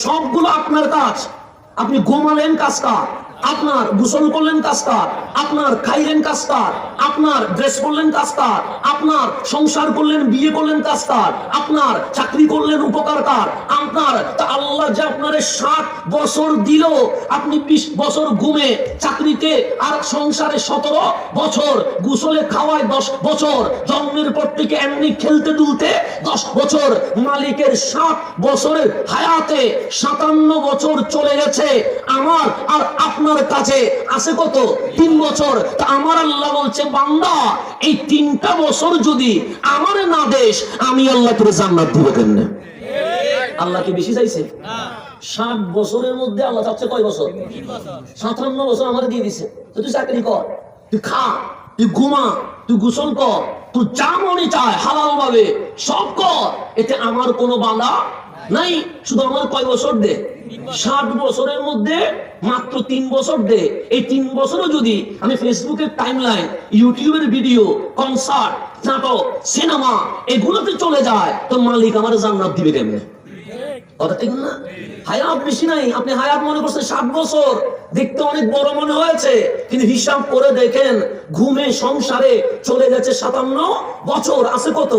সবগুলো আপনার কাজ। আপনি ঘুমালেন কাজ কার, আপনার গোসল করলেন কাজ কার, আপনার খাইলেন কাজ কার, আপনার ড্রেস করলেন কাজ কার, আপনার সংসার করলেন বিয়ে করলেন কাজ কার, আপনার চাকরি করলেন উপকার কার, আপনার। তা আল্লাহ যে আপনার 60 বছর দিল, আপনি 20 বছর ঘুমে, চাকরিতে আর সংসারে 17 বছর, গোসলে খাওয়ায় 10 বছর, জন্মের পর থেকে এমনি খেলতে দুলতে 10 বছর, মালিকের 60 বছরের হায়াতে 57 বছর চলে গেছে। আমার আর আপনার কাছে আছে কত? 3 বছর। তা আমার আল্লাহ বলছে, বান্দা এই 3টা বছর যদি আমার না দেশ, আমি আল্লাহ তোরে জান্নাত দিব কেমনে? আল্লাহ কি বেশি চাইছে? 60 বছরের মধ্যে আল্লাহ চাচ্ছে কয় বছর? 57 বছর আমার দিয়ে দিছে। তো তুই চাকরি কর, তুই খা, তুই ঘুমা, তুই গোসল কর, তুই যা মনে চায় হালাল ভাবে সব কর, এতে আমার কোনো বাধা নাই। শুধু আমার কয় বছর দে? 60 বছরের মধ্যে মাত্র 3 বছর দে। এই 3 বছরও যদি আমি ফেসবুকের টাইমলাইন, ইউটিউবের ভিডিও, কনসার্ট, নাটক, সিনেমা এগুলোতে চলে যায়, তো মালিক আমার জান্নাত দিবে কেমনে? কথা ঠিক না? হায়াত বেশি নাই। আপনি হায়াত মনে করছেন 60 বছর, দেখতে অনেক বড় মনে হয়েছে, কিন্তু হিসাব করে দেখেন ঘুমে সংসারে চলে গেছে 57 বছর। আছে কত?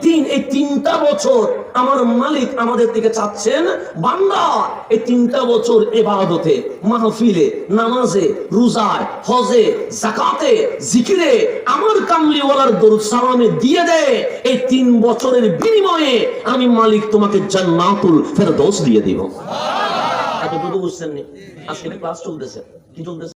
3। এই 3টা বছর আমার মালিক আমাদের থেকে চাচ্ছেন, বান্দা এই 3টা বছর ইবাদতে, মাহফিলে, নামাজে, রোজায়, হজে, যাকাতে, জিকিরে, আমার কামলিওয়ালার দরুদ সালামে দিয়ে দে। এই 3 বছরের বিনিময়ে আমি মালিক তোমাকে জান্নাতুল ফেরদৌস দিয়ে দিব। এতটুকু বুঝছেন নি? আজকে ক্লাস চলতেছে, কি চলতেছে?